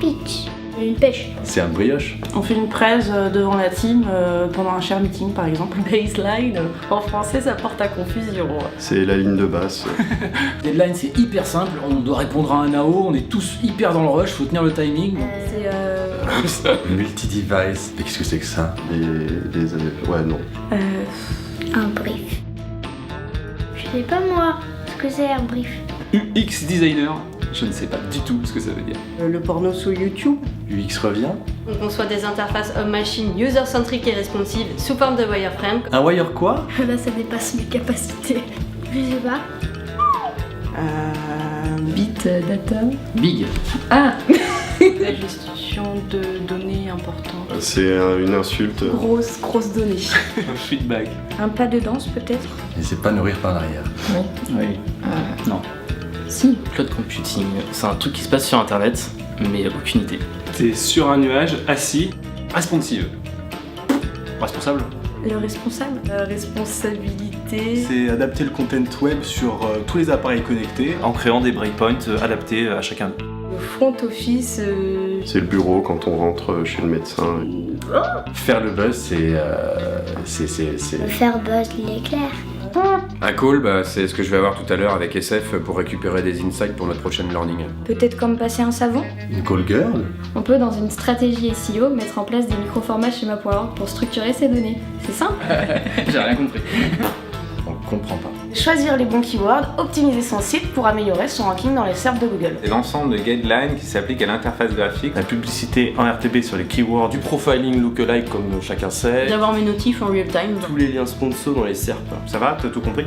Pitch. Une pêche. C'est un brioche. On fait une presse devant la team pendant un share meeting par exemple. Baseline, en français ça porte à confusion. C'est la ligne de basse. Deadline c'est hyper simple, on doit répondre à un AO, on est tous hyper dans le rush, faut tenir le timing. Multi-device. Et qu'est-ce que c'est que ça? Ouais, non. Un brief. Je sais pas moi ce que c'est un brief. UX designer, je ne sais pas du tout ce que ça veut dire. Le porno sur YouTube. UX revient. On conçoit des interfaces homme-machine user-centric et responsive sous forme de wireframe. Un wire quoi? Là ça dépasse mes capacités. Je sais pas. Bit data. Big. Ah La gestion de données importantes. C'est une insulte. Grosse donnée. Un feedback. Un pas de danse peut-être. Et c'est pas nourrir par l'arrière. Oui. Non. Si. Cloud computing, c'est un truc qui se passe sur internet, mais aucune idée. T'es sur un nuage, assis, responsive. Responsable. Le responsable. Responsabilité. C'est adapter le content web sur tous les appareils connectés en créant des breakpoints adaptés à chacun. Le front office. C'est le bureau quand on rentre chez le médecin. Faire le buzz, c'est. Faire buzz l'éclair. Un call, c'est ce que je vais avoir tout à l'heure avec SF pour récupérer des insights pour notre prochaine learning. Peut-être comme passer un savon. Une call girl? On peut dans une stratégie SEO mettre en place des micro-formats schéma.org pour structurer ces données. C'est simple. J'ai rien compris. On comprend pas. Choisir les bons keywords, optimiser son site pour améliorer son ranking dans les SERP de Google. C'est l'ensemble de guidelines qui s'appliquent à l'interface graphique. La publicité en RTB sur les keywords, Du profiling lookalike comme chacun sait. D'avoir mes notifs en real time. Tous les liens sponsors dans les SERP. ça va? T'as tout compris?